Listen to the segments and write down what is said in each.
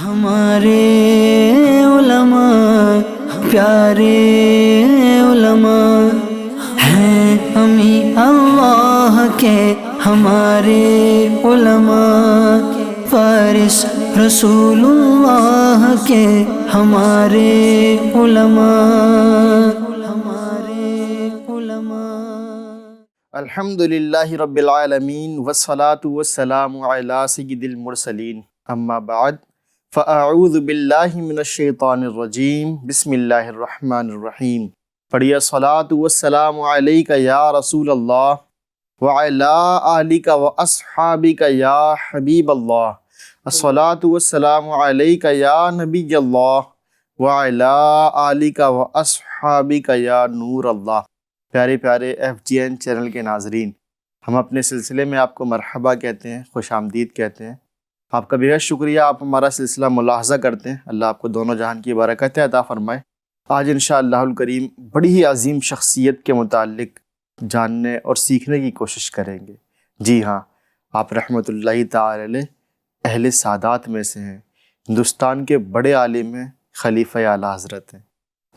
ہمارے علماء پیارے علماء ہیں، ہمیں اللہ کے ہمارے علماء، فارس رسول اللہ کے ہمارے علماء، الحمدللہ رب العالمین والصلاة والسلام علی سید المرسلین، اما بعد فاعوذ باللہ من الشیطان الرجیم، بسم اللہ الرحمن الرحیم۔ پڑھیے الصلاۃ والسلام علیک یا رسول اللہ وعلی آلک واصحابک یا حبیب اللہ، الصلاۃ والسلام علیک یا نبی اللہ وعلی آلک واصحابک یا نور اللہ۔ پیارے پیارے FGN چینل کے ناظرین، ہم اپنے سلسلے میں آپ کو مرحبا کہتے ہیں، خوش آمدید کہتے ہیں۔ آپ کا بے حد شکریہ، آپ ہمارا سلسلہ ملاحظہ کرتے ہیں۔ اللہ آپ کو دونوں جہان کی برکتیں عطا فرمائے۔ آج انشاءاللہ الکریم بڑی ہی عظیم شخصیت کے متعلق جاننے اور سیکھنے کی کوشش کریں گے۔ جی ہاں، آپ رحمۃ اللہ تعالی علیہ اہل سادات میں سے ہیں، ہندوستان کے بڑے عالم ہیں، خلیفہ اعلیٰ حضرت ہیں۔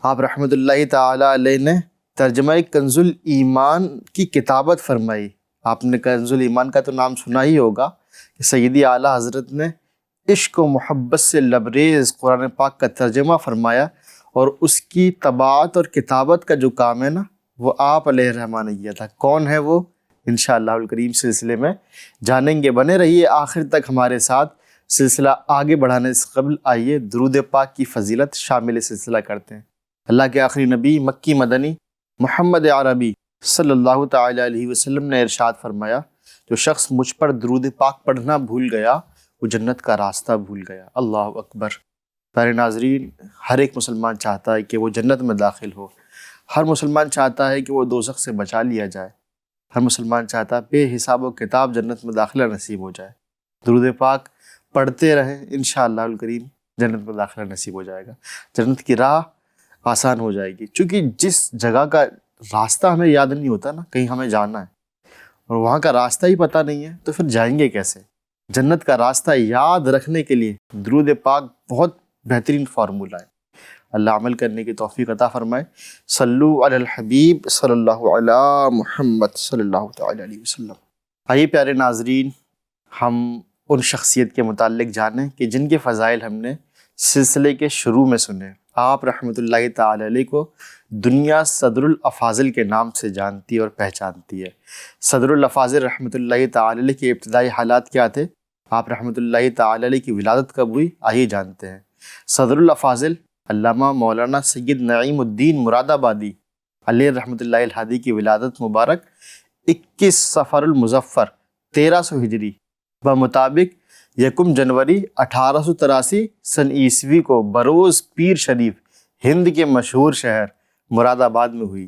آپ رحمۃ اللہ تعالی علیہ نے ترجمہ کنز الایمان کی کتابت فرمائی۔ آپ نے کنز الایمان کا تو نام سنا ہی ہوگا کہ سیدی اعلیٰ حضرت نے عشق و محبت سے لبریز قرآن پاک کا ترجمہ فرمایا، اور اس کی طباعت اور کتابت کا جو کام ہے نا، وہ آپ علیہ الرحمٰ نے کیا تھا۔ کون ہے وہ؟ انشاءاللہ الکریم سلسلے میں جانیں گے۔ بنے رہیے آخر تک ہمارے ساتھ۔ سلسلہ آگے بڑھانے سے قبل آئیے درود پاک کی فضیلت شامل سلسلہ کرتے ہیں۔ اللہ کے آخری نبی مکی مدنی محمد عربی صلی اللہ تعالی علیہ وسلم نے ارشاد فرمایا، جو شخص مجھ پر درود پاک پڑھنا بھول گیا وہ جنت کا راستہ بھول گیا۔ اللہ اکبر۔ پیارے ناظرین، ہر ایک مسلمان چاہتا ہے کہ وہ جنت میں داخل ہو، ہر مسلمان چاہتا ہے کہ وہ دوزخ سے بچا لیا جائے، ہر مسلمان چاہتا ہے بے حساب و کتاب جنت میں داخلہ نصیب ہو جائے۔ درود پاک پڑھتے رہیں، انشاءاللہ الکریم جنت میں داخلہ نصیب ہو جائے گا، جنت کی راہ آسان ہو جائے گی۔ چونکہ جس جگہ کا راستہ ہمیں یاد نہیں ہوتا نا، کہیں ہمیں جانا ہے اور وہاں کا راستہ ہی پتہ نہیں ہے، تو پھر جائیں گے کیسے؟ جنت کا راستہ یاد رکھنے کے لیے درود پاک بہت بہترین فارمولہ ہے۔ اللہ عمل کرنے کی توفیق عطا فرمائے۔ صلو علی الحبیب صلی اللہ علی محمد صلی اللہ تعالی علیہ وسلم۔ آئیے پیارے ناظرین، ہم ان شخصیت کے متعلق جانیں کہ جن کے فضائل ہم نے سلسلے کے شروع میں سنے۔ آپ رحمۃ اللہ تعالی علیہ کو دنیا صدر الافاضل کے نام سے جانتی اور پہچانتی ہے۔ صدر الافاضل رحمۃ اللہ تعالی علیہ کے ابتدائی حالات کیا تھے؟ آپ رحمۃ اللہ تعالی علیہ کی ولادت کب ہوئی؟ آئیے جانتے ہیں۔ صدر الافاضل علامہ مولانا سید نعیم الدین مراد آبادی علیہ رحمۃ اللہ الہادی کی ولادت مبارک 21 صفر المظفر 1300 ہجری بمطابق 1 جنوری 1883 سن عیسوی کو بروز پیر شریف ہند کے مشہور شہر مراد آباد میں ہوئی۔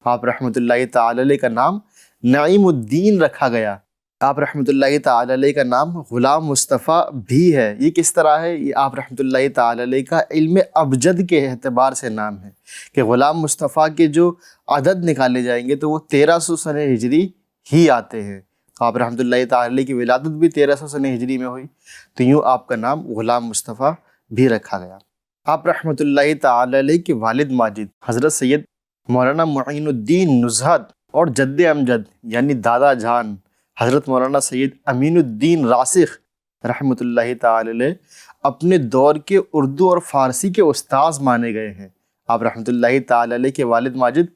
آپ رحمۃ اللہ تعالی علیہ کا نام نعیم الدین رکھا گیا۔ آپ رحمۃ اللہ تعالی علیہ کا نام غلام مصطفیٰ بھی ہے۔ یہ کس طرح ہے؟ یہ آپ رحمۃ اللہ تعالی علیہ کا علم ابجد کے اعتبار سے نام ہے کہ غلام مصطفیٰ کے جو عدد نکالے جائیں گے تو وہ 1300 سن ہجری ہی آتے ہیں۔ آپ رحمۃ اللہ تعالی علیہ کی ولادت بھی 1300 سن ہجری میں ہوئی، تو یوں آپ کا نام غلام مصطفیٰ بھی رکھا گیا۔ آپ رحمۃ اللہ تعالی علیہ کے والد ماجد حضرت سید مولانا معین الدین نزہت اور جد امجد یعنی دادا جان حضرت مولانا سید امین الدین راسخ رحمۃ اللہ تعالی علیہ اپنے دور کے اردو اور فارسی کے استاذ مانے گئے ہیں۔ آپ رحمۃ اللہ تعالی علیہ کے والد ماجد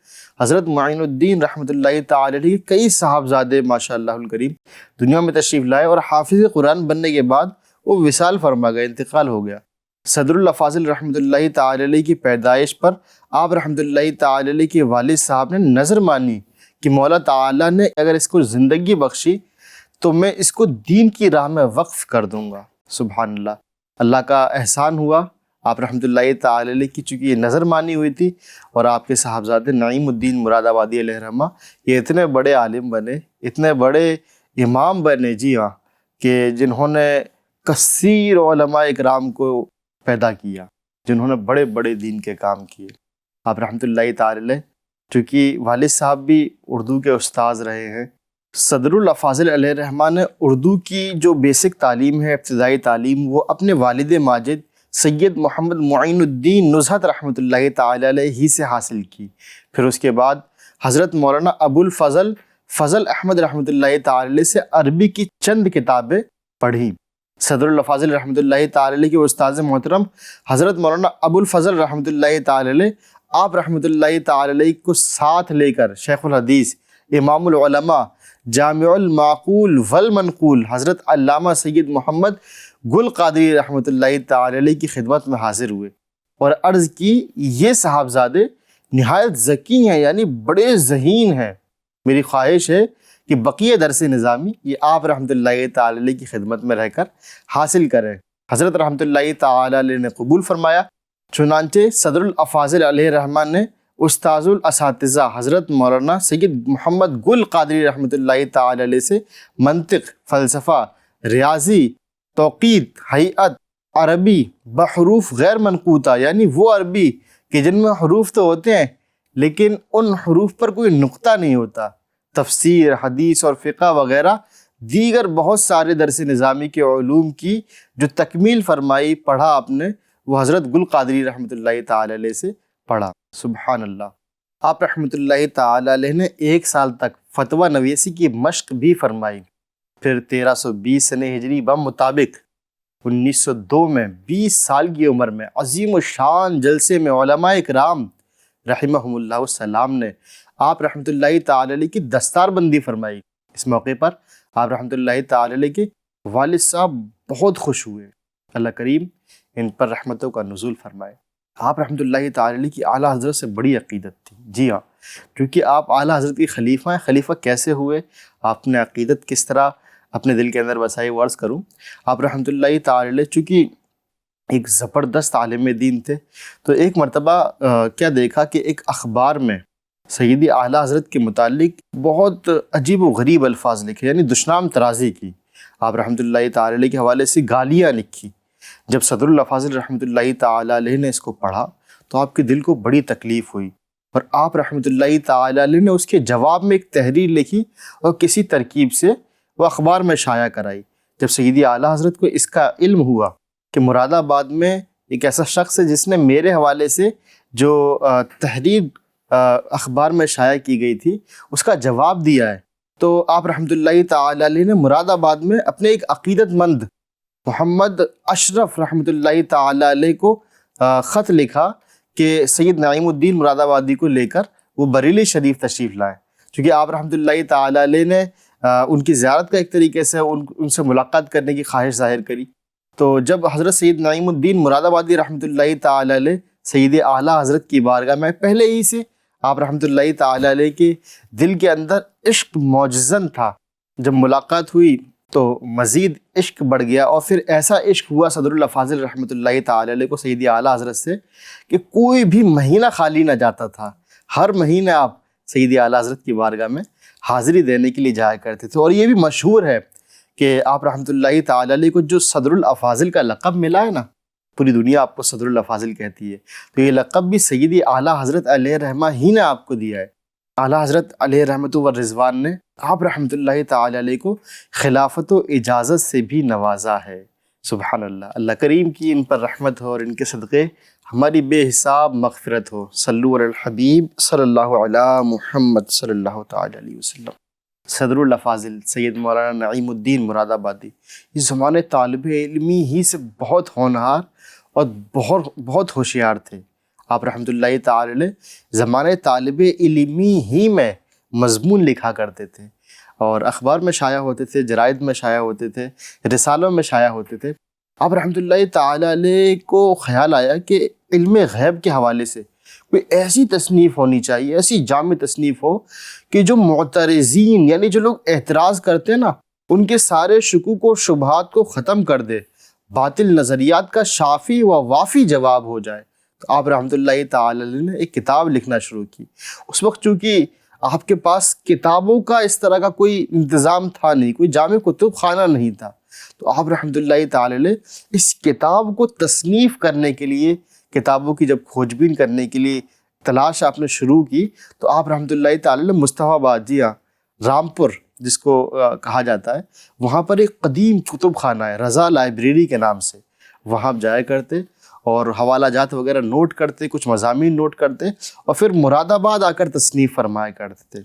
حضرت معین الدین رحمۃ اللہ تعالی علیہ کے کئی صاحبزادے ماشاء اللہ الکریم دنیا میں تشریف لائے، اور حافظ قرآن بننے کے بعد وہ وصال فرما گئے، انتقال ہو گیا۔ صدر الافاضل رحمۃ اللہ تعالی علیہ کی پیدائش پر آپ رحمۃ اللہ تعالی علیہ کے والد صاحب نے نظر مانی کہ مولا تعالیٰ نے اگر اس کو زندگی بخشی تو میں اس کو دین کی راہ میں وقف کر دوں گا۔ سبحان اللہ، اللہ کا احسان ہوا۔ آپ رحمۃ اللہ تعالی علیہ کی چونکہ یہ نظر مانی ہوئی تھی، اور آپ کے صاحبزادے نعیم الدین مراد آبادی علیہ الرحمہ یہ اتنے بڑے عالم بنے، اتنے بڑے امام بنے، جی ہاں، کہ جنہوں نے کثیر علماء اکرام کو پیدا کیا، جنہوں نے بڑے بڑے دین کے کام کیے۔ آپ رحمۃ اللہ تعالی علیہ چونکہ والد صاحب بھی اردو کے استاذ رہے ہیں، صدر الافاضل علیہ الرحمٰن نے اردو کی جو بیسک تعلیم ہے، ابتدائی تعلیم، وہ اپنے والد ماجد سید محمد معین الدین نزہت رحمۃ اللہ تعالی علیہ ہی سے حاصل کی۔ پھر اس کے بعد حضرت مولانا ابو الفضل فضل احمد رحمۃ اللہ تعالی علیہ سے عربی کی چند کتابیں پڑھیں۔ صدر الافاضل رحمۃ اللہ تعالی علیہ کے استاذ محترم حضرت مولانا ابو الفضل رحمۃ اللہ تعالی علیہ، آپ رحمۃ اللہ تعالی علیہ کو ساتھ لے کر شیخ الحدیث، امام العلماء، جامع المعقول والمنقول حضرت علامہ سید محمد گل قادری رحمۃ اللہ تعالی علیہ کی خدمت میں حاضر ہوئے اور عرض کی، یہ صاحبزادے نہایت ذکی ہیں، یعنی بڑے ذہین ہیں، میری خواہش ہے کہ بقیہ درس نظامی یہ آپ رحمۃ اللہ تعالی علیہ کی خدمت میں رہ کر حاصل کریں۔ حضرت رحمۃ اللہ تعالی علیہ نے قبول فرمایا۔ چنانچہ صدر الافاضل علیہ الرحمٰن نے استاذ الاساتذہ حضرت مولانا سید محمد گل قادری رحمۃ اللہ تعالی علیہ سے منطق، فلسفہ، ریاضی، توقیت، ہیئت، عربی بحروف غیر منقوطہ، یعنی وہ عربی کہ جن میں حروف تو ہوتے ہیں لیکن ان حروف پر کوئی نقطہ نہیں ہوتا، تفسیر، حدیث اور فقہ وغیرہ دیگر بہت سارے درس نظامی کے علوم کی جو تکمیل فرمائی، پڑھا آپ نے، وہ حضرت گل قادری رحمۃ اللہ تعالی علیہ سے پڑھا۔ سبحان اللہ۔ آپ رحمۃ اللہ تعالی علیہ نے 1 سال تک فتویٰ نویسی کی مشق بھی فرمائی۔ پھر 1320 سنہ ہجری بمطابق 1902 میں 20 سال کی عمر میں عظیم الشان جلسے میں علماء اکرام رحمہم اللہ السلام نے آپ رحمۃ اللہ تعالی علیہ کی دستار بندی فرمائی۔ اس موقع پر آپ رحمۃ اللہ تعالی علیہ کے والد صاحب بہت خوش ہوئے۔ اللہ کریم ان پر رحمتوں کا نزول فرمائے۔ آپ رحمۃ اللہ تعالی علیہ کی اعلیٰ حضرت سے بڑی عقیدت تھی۔ جی ہاں، کیونکہ آپ اعلیٰ حضرت کے خلیفہ ہیں۔ خلیفہ کیسے ہوئے، آپ نے عقیدت کس طرح اپنے دل کے اندر بسائی، وہ عرض کروں۔ آپ رحمۃ اللہ تعالی علیہ چونکہ ایک زبردست عالم دین تھے، تو ایک مرتبہ کیا دیکھا کہ ایک اخبار میں سیدی اعلیٰ حضرت کے متعلق بہت عجیب و غریب الفاظ لکھے، یعنی دشنام ترازی کی، آپ رحمۃ اللہ تعالی علیہ کے حوالے سے گالیاں لکھی۔ جب صدر الافاضل رحمۃ اللہ تعالی علیہ نے اس کو پڑھا تو آپ کے دل کو بڑی تکلیف ہوئی، اور آپ رحمۃ اللہ تعالی علیہ نے اس کے جواب میں ایک تحریر لکھی اور کسی ترکیب سے وہ اخبار میں شائع کرائی۔ جب سیدی اعلیٰ حضرت کو اس کا علم ہوا کہ مراد آباد میں ایک ایسا شخص ہے جس نے میرے حوالے سے جو تحریر اخبار میں شائع کی گئی تھی اس کا جواب دیا ہے، تو آپ رحمۃ اللہ تعالی علیہ نے مراد آباد میں اپنے ایک عقیدت مند محمد اشرف رحمۃ اللہ تعالی علیہ کو خط لکھا کہ سید نعیم الدین مراد آبادی کو لے کر وہ بریلی شریف تشریف لائیں، چونکہ آپ رحمۃ اللہ تعالی علیہ نے ان کی زیارت کا ایک طریقے سے ان سے ملاقات کرنے کی خواہش ظاہر کری۔ تو جب حضرت سید نعیم الدین مراد آبادی رحمۃ اللہ تعالی علیہ سید اعلیٰ حضرت کی بارگاہ میں، پہلے ہی سے آپ رحمۃ اللہ تعالی علیہ کے دل کے اندر عشق معجزن تھا، جب ملاقات ہوئی تو مزید عشق بڑھ گیا، اور پھر ایسا عشق ہوا صدر الافاضل رحمۃ اللہ تعالی علیہ کو سید اعلیٰ حضرت سے کہ کوئی بھی مہینہ خالی نہ جاتا تھا، ہر مہینے آپ سید اعلیٰ حضرت کی بارگاہ میں حاضری دینے کے لیے جایا کرتے تھے۔ اور یہ بھی مشہور ہے کہ آپ رحمۃ اللہ تعالی علیہ کو جو صدر الافاضل کا لقب ملا ہے نا، پوری دنیا آپ کو صدر الافاضل کہتی ہے، تو یہ لقب بھی سیدی اعلیٰ حضرت علیہ رحمہ ہی نے آپ کو دیا ہے۔ اعلیٰ حضرت علیہ رحمۃ و رضوان نے آپ رحمۃ اللہ تعالی علیہ کو خلافت و اجازت سے بھی نوازا ہے۔ سبحان اللہ۔ اللہ کریم کی ان پر رحمت ہو اور ان کے صدقے ہماری بے حساب مغفرت ہو۔ صلو علی الحبیب صلی اللہ علی محمد صلی اللہ تعالی علیہ وسلم۔ صدر الافاضل سید مولانا نعیم الدین مراد آبادی اس زمانے طالب علمی ہی سے بہت ہونہار اور بہت ہوشیار تھے۔ آپ رحمۃ اللہ تعالی علیہ زمانے طالب علمی ہی میں مضمون لکھا کرتے تھے، اور اخبار میں شائع ہوتے تھے، جرائد میں شائع ہوتے تھے، رسالوں میں شائع ہوتے تھے۔ آپ رحمۃ اللہ تعالی علیہ کو خیال آیا کہ علم غیب کے حوالے سے کوئی ایسی تصنیف ہونی چاہیے، ایسی جامع تصنیف ہو کہ جو معترضین، یعنی جو لوگ اعتراض کرتے ہیں نا، ان کے سارے شکوک و شبہات کو ختم کر دے، باطل نظریات کا شافی و وافی جواب ہو جائے۔ تو آپ رحمۃ اللہ تعالی علیہ نے ایک کتاب لکھنا شروع کی۔ اس وقت چونکہ آپ کے پاس کتابوں کا اس طرح کا کوئی انتظام تھا نہیں، کوئی جامع کتب خانہ نہیں تھا، تو آپ رحمۃ اللہ تعالی علیہ اس کتاب کو تصنیف کرنے کے لیے، کتابوں کی جب کھوج بین کرنے کے لیے تلاش آپ نے شروع کی، تو آپ رحمۃ اللہ تعالی علیہ مصطفیٰ آباد، جی ہاں، رامپور جس کو کہا جاتا ہے، وہاں پر ایک قدیم کتب خانہ ہے رضا لائبریری کے نام سے، وہاں آپ جایا کرتے اور حوالہ جات وغیرہ نوٹ کرتے، کچھ مضامین نوٹ کرتے اور پھر مراد آباد آ کر تصنیف فرمایا کرتے تھے۔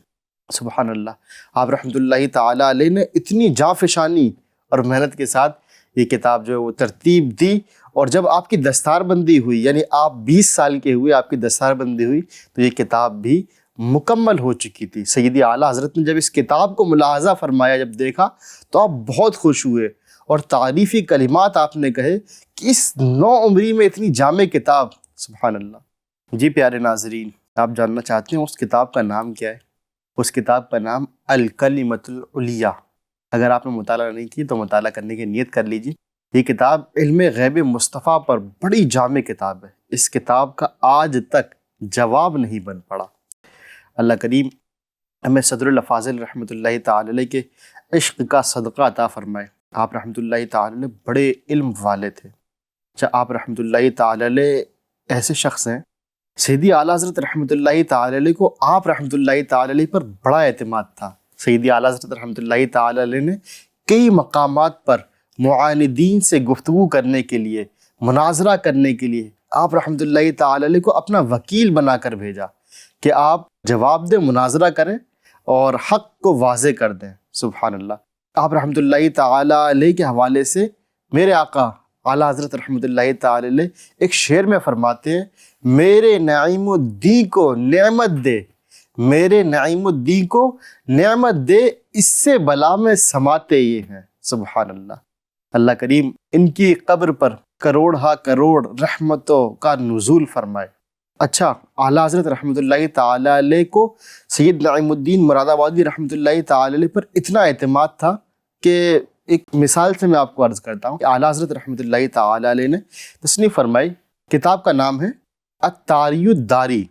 سبحان اللہ، آپ رحمۃ اللہ تعالیٰ علیہ نے اتنی جانفشانی اور محنت کے ساتھ یہ کتاب جو ہے وہ ترتیب دی، اور جب آپ کی دستار بندی ہوئی، یعنی آپ 20 سال کے ہوئے، آپ کی دستار بندی ہوئی، تو یہ کتاب بھی مکمل ہو چکی تھی۔ سیدی اعلیٰ حضرت نے جب اس کتاب کو ملاحظہ فرمایا، جب دیکھا تو آپ بہت خوش ہوئے اور تعریفی کلمات آپ نے کہے کہ اس نو عمری میں اتنی جامع کتاب، سبحان اللہ۔ جی پیارے ناظرین، آپ جاننا چاہتے ہیں اس کتاب کا نام کیا ہے؟ اس کتاب کا نام الکلمۃ العلیٰ۔ اگر آپ نے مطالعہ نہیں کی تو مطالعہ کرنے کی نیت کر لیجیے۔ یہ کتاب علم غیب مصطفیٰ پر بڑی جامع کتاب ہے۔ اس کتاب کا آج تک جواب نہیں بن پڑا۔ اللہ کریم ہمیں صدر الافاضل رحمۃ اللہ تعالی علیہ کے عشق کا صدقہ عطا فرمائے۔ آپ رحمۃ اللہ تعالی علیہ بڑے علم والے تھے۔ آپ رحمۃ اللہ تعالی علیہ ایسے شخص ہیں، سیدی اعلیٰ حضرت رحمۃ اللہ تعالی علیہ کو آپ رحمۃ اللہ تعالی علیہ پر بڑا اعتماد تھا۔ سیدی اعلیٰ حضرت رحمۃ اللہ تعالی علیہ نے کئی مقامات پر معاندین سے گفتگو کرنے کے لیے، مناظرہ کرنے کے لیے آپ رحمۃ اللہ تعالی علیہ کو اپنا وکیل بنا کر بھیجا کہ آپ جواب دیں، مناظرہ کریں اور حق کو واضح کر دیں۔ سبحان اللہ۔ آپ رحمۃ اللہ تعالی علیہ کے حوالے سے میرے آقا اعلیٰ حضرت رحمۃ اللہ تعالی علیہ ایک شعر میں فرماتے ہیں، میرے نعیم الدین کو نعمت دے، میرے نعیم الدین کو نعمت دے، اس سے بلا میں سماتے یہ ہیں۔ سبحان اللہ۔ اللہ کریم ان کی قبر پر کروڑ ہا کروڑ رحمتوں کا نزول فرمائے۔ اچھا، اعلیٰ حضرت رحمۃ اللہ تعالی علیہ کو سید نعیم الدین مراد آبادی رحمۃ اللہ تعالی علیہ پر اتنا اعتماد تھا کہ ایک مثال سے میں آپ کو عرض کرتا ہوں کہ اعلیٰ حضرت رحمۃ اللہ تعالی علیہ نے تصنیف فرمائی، کتاب کا نام ہے الطاری الداری۔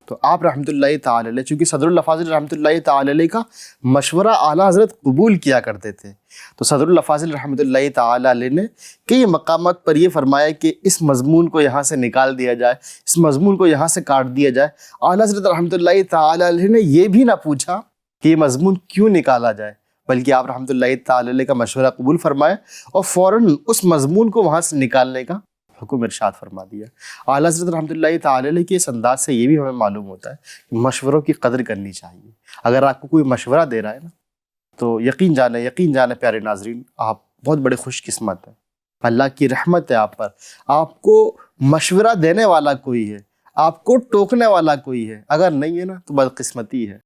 تو آپ رحمۃ اللہ تعالی علیہ چونکہ صدر الافاضل رحمۃ اللہ تعالی علیہ کا مشورہ اعلیٰ حضرت قبول کیا کرتے تھے، تو صدر الافاضل رحمۃ اللہ تعالی علیہ نے کئی مقامات پر یہ فرمایا کہ اس مضمون کو یہاں سے نکال دیا جائے، اس مضمون کو یہاں سے کاٹ دیا جائے۔ اعلیٰ حضرت رحمۃ اللہ تعالی علیہ نے یہ بھی نہ پوچھا کہ یہ مضمون کیوں نکالا جائے، بلکہ آپ رحمۃ اللہ تعالی علیہ کا مشورہ قبول فرمایا اور فوراً اس مضمون کو وہاں سے نکالنے کا حکم ارشاد فرما دیا۔ اعلیٰ حضرت رحمۃ اللہ تعالی علیہ کے اس انداز سے یہ بھی ہمیں معلوم ہوتا ہے کہ مشوروں کی قدر کرنی چاہیے۔ اگر آپ کو کوئی مشورہ دے رہا ہے نا، تو یقین جانے پیارے ناظرین، آپ بہت بڑے خوش قسمت ہیں، اللہ کی رحمت ہے آپ پر۔ آپ کو مشورہ دینے والا کوئی ہے، آپ کو ٹوکنے والا کوئی ہے، اگر نہیں ہے نا تو بدقسمتی ہے۔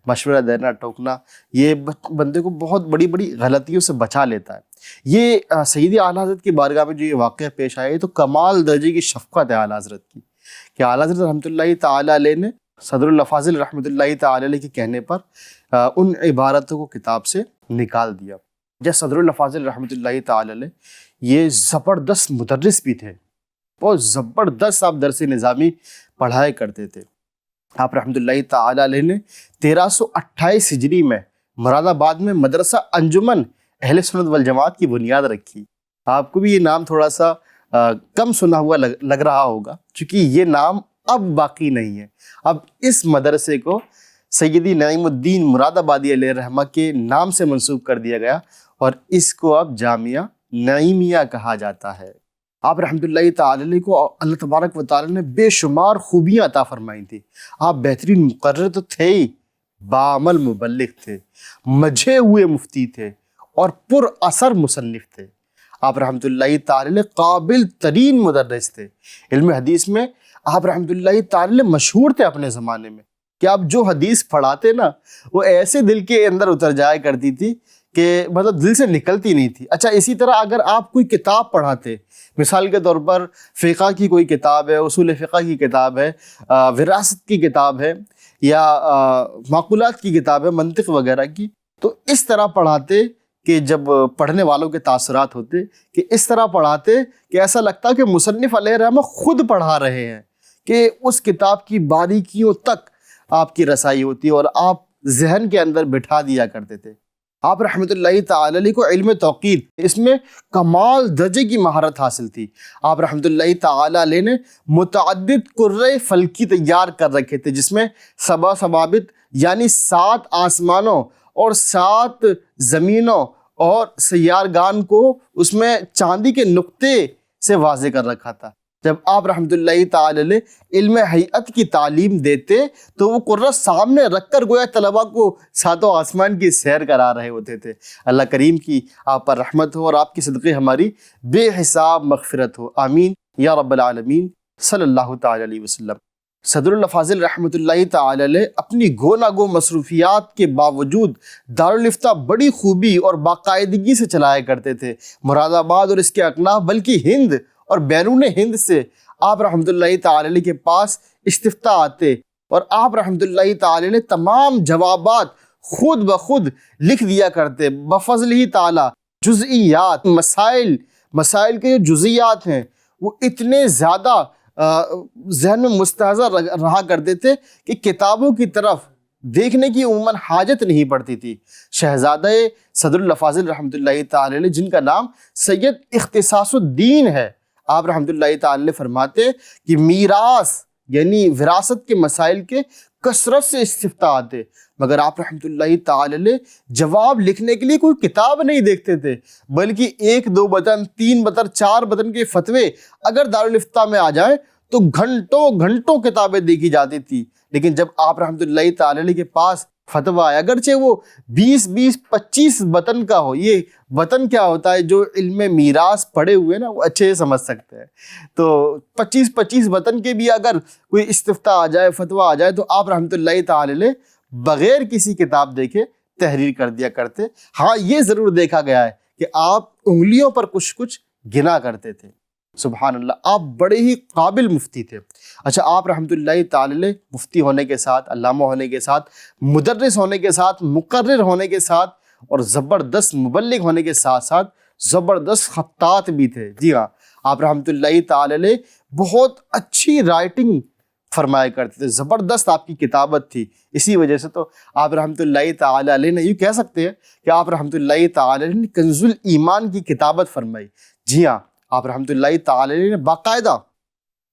مشورہ دینا، ٹوکنا، یہ بندے کو بہت بڑی بڑی غلطیوں سے بچا لیتا ہے۔ یہ سیدی اعلیٰ حضرت کی بارگاہ میں جو یہ واقعہ پیش آیا، یہ تو کمال درجے کی شفقت ہے اعلیٰ حضرت کی، کہ اعلیٰ حضرت رحمۃ اللہ تعالی علیہ نے صدر الافاضل رحمۃ اللہ تعالی علیہ کے کہنے پر ان عبارتوں کو کتاب سے نکال دیا۔ جب صدر الافاضل رحمۃ اللہ تعالی علیہ یہ زبردست مدرس بھی تھے، بہت زبردست آپ درس نظامی پڑھایا کرتے تھے۔ آپ رحمۃ اللہ تعالی علیہ نے 1328 ہجری میں مراد آباد میں مدرسہ انجمن اہل سنت والجماعت کی بنیاد رکھی۔ آپ کو بھی یہ نام تھوڑا سا کم سنا ہوا لگ رہا ہوگا، چونکہ یہ نام اب باقی نہیں ہے۔ اب اس مدرسے کو سیدی نعیم الدین مراد آبادی علیہ رحمہ کے نام سے منسوب کر دیا گیا اور اس کو اب جامعہ نعیمیہ کہا جاتا ہے۔ آپ رحمۃ اللہ تعالی علیہ کو اللہ تبارک و تعالی نے بے شمار خوبیاں عطا فرمائی تھی۔ آپ بہترین مقرر تو تھے ہی، بعمل مبلغ تھے، مجھے ہوئے مفتی تھے اور پر اثر مصنف تھے۔ آپ رحمۃ اللہ تعالی علیہ قابل ترین مدرس تھے۔ علم حدیث میں آپ رحمۃ اللہ تعالی علیہ مشہور تھے اپنے زمانے میں، کہ آپ جو حدیث پڑھاتے نا وہ ایسے دل کے اندر اتر جایا کرتی تھی کہ مطلب دل سے نکلتی نہیں تھی۔ اچھا، اسی طرح اگر آپ کوئی کتاب پڑھاتے، مثال کے طور پر فقہ کی کوئی کتاب ہے، اصول فقہ کی کتاب ہے، وراثت کی کتاب ہے، یا معقولات کی کتاب ہے، منطق وغیرہ کی، تو اس طرح پڑھاتے کہ جب پڑھنے والوں کے تاثرات ہوتے کہ اس طرح پڑھاتے کہ ایسا لگتا کہ مصنف علیہ رحمہ خود پڑھا رہے ہیں، کہ اس کتاب کی باریکیوں تک آپ کی رسائی ہوتی اور آپ ذہن کے اندر بٹھا دیا کرتے تھے۔ آپ رحمۃ اللہ تعالی علیہ کو علم توقید، اس میں کمال درجے کی مہارت حاصل تھی۔ آپ رحمۃ اللہ تعالی علیہ نے متعدد قرۂ فلکی تیار کر رکھے تھے، جس میں سبع ثوابت یعنی 7 آسمانوں اور 7 زمینوں اور سیارگان کو اس میں چاندی کے نقطے سے واضح کر رکھا تھا۔ جب آپ رحمۃ اللہ تعالی علیہ علم حیات کی تعلیم دیتے تو وہ قرہ سامنے رکھ کر گویا طلباء کو 7 آسمان کی سیر کرا رہے ہوتے تھے۔ اللہ کریم کی آپ پر رحمت ہو اور آپ کے صدقے ہماری بے حساب مغفرت ہو، آمین یا رب العالمین، صلی اللہ تعالی علیہ وسلم۔ صدر الفاضل رحمۃ اللہ تعالی علیہ اپنی گو نہ گو مصروفیات کے باوجود دارالفتہ بڑی خوبی اور باقاعدگی سے چلایا کرتے تھے۔ مراد آباد اور اس کے اکناف بلکہ ہند اور بیرون ہند سے آپ رحمۃ اللہ تعالی علیہ کے پاس استفتاء آتے اور آپ رحمۃ اللہ تعالی علیہ تمام جوابات خود بخود لکھ دیا کرتے بفضل ہی تعالی۔ جزئیات مسائل کے جو جزئیات ہیں وہ اتنے زیادہ ذہن میں مستحضر رہا کرتے تھے کہ کتابوں کی طرف دیکھنے کی عموماً حاجت نہیں پڑتی تھی۔ شہزادہ صدر الفاضل رحمۃ اللہ تعالی علیہ جن کا نام سید اختصاص الدین ہے، آپ رحمۃ اللہ تعالی علیہ فرماتے کہ میراث یعنی وراثت کے مسائل کے کثرت سے استفتاء آتے، مگر آپ رحمۃ اللہ تعالی علیہ جواب لکھنے کے لیے کوئی کتاب نہیں دیکھتے تھے، بلکہ 1 2 بطن 3 بطن 4 بطن کے فتوے اگر دارالفتہ میں آ جائیں تو گھنٹوں کتابیں دیکھی جاتی تھی۔ لیکن جب آپ رحمۃ اللہ تعالی علیہ کے پاس فتویٰ آیا، اگرچہ وہ 20-25 بطن کا ہو، یہ بطن کیا ہوتا ہے جو علم میراث پڑھے ہوئے نا وہ اچھے سے سمجھ سکتے ہیں، تو 25 بطن کے بھی اگر کوئی استفتاء آ جائے، فتویٰ آ جائے تو آپ رحمۃ اللہ تعالی علیہ بغیر کسی کتاب دیکھے تحریر کر دیا کرتے۔ ہاں یہ ضرور دیکھا گیا ہے کہ آپ انگلیوں پر کچھ گنا کرتے تھے۔ سبحان اللہ، آپ بڑے ہی قابل مفتی تھے۔ اچھا، آپ رحمۃ اللہ تعالی علیہ مفتی ہونے کے ساتھ، علامہ ہونے کے ساتھ، مدرس ہونے کے ساتھ، مقرر ہونے کے ساتھ اور زبردست مبلغ ہونے کے ساتھ ساتھ زبردست خطاط بھی تھے۔ جی ہاں، آپ رحمۃ اللہ تعالی علیہ بہت اچھی رائٹنگ فرمایا کرتے تھے، زبردست آپ کی کتابت تھی۔ اسی وجہ سے تو آپ رحمۃ اللہ تعالی علیہ نے یہ کہہ سکتے ہیں کہ آپ رحمۃ اللہ تعالی علیہ نے کنز الایمان کی کتابت فرمائی۔ جی ہاں، آپ رحمۃ اللہ تعالی علیہ نے باقاعدہ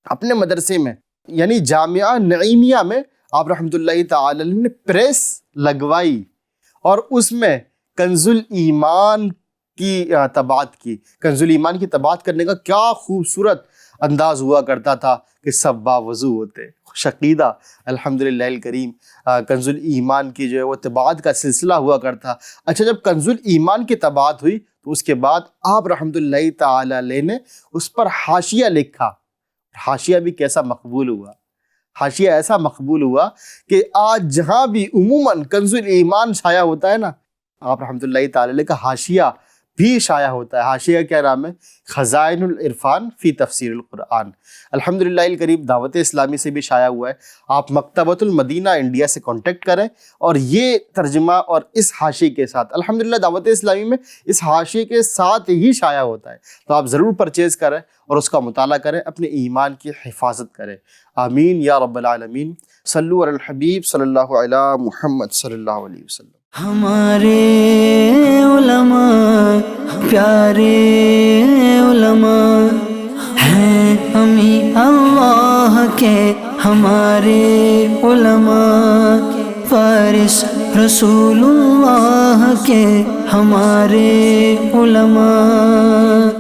اپنے مدرسے میں یعنی جامعہ نعیمیہ میں آپ رحمۃ اللہ تعالی علیہ نے پریس لگوائی اور اس میں کنز الایمان کی طباعت کی۔ کنز الایمان کی طباعت کرنے کا کیا خوبصورت انداز ہوا کرتا تھا کہ سب باوضو ہوتے، شقیدہ الحمدللہ الکریم۔ کنز الایمان کی جو ہے وہ طباعت کا سلسلہ ہوا کرتا۔ اچھا، جب کنز الایمان کی طباعت ہوئی تو اس کے بعد آپ رحمۃ اللہ تعالی علیہ نے اس پر حاشیہ لکھا۔ حاشیہ بھی کیسا مقبول ہوا، حاشیہ ایسا مقبول ہوا کہ آج جہاں بھی عموماً کنز الایمان شائع ہوتا ہے نا، آپ رحمۃ اللہ تعالی علیہ کا حاشیہ بھی شائع ہوتا ہے۔ حاشیہ کیا نام ہے؟ خزائن العرفان فی تفسیر القرآن۔ الحمدللہ الکریم دعوت اسلامی سے بھی شائع ہوا ہے۔ آپ مکتبۃ المدینہ انڈیا سے کانٹیکٹ کریں اور یہ ترجمہ اور اس حاشیے کے ساتھ، الحمدللہ دعوت اسلامی میں اس حاشیے کے ساتھ ہی شائع ہوتا ہے، تو آپ ضرور پرچیز کریں اور اس کا مطالعہ کریں، اپنے ایمان کی حفاظت کریں، آمین یا رب العالمین۔ صلو علی الحبیب صلی اللہ علی محمد صلی اللہ علیہ وسلم۔ ہمارے علماء پیارے علماء ہیں، ہمیں اللہ کے ہمارے علماء، فارس رسول اللہ کے ہمارے علماء۔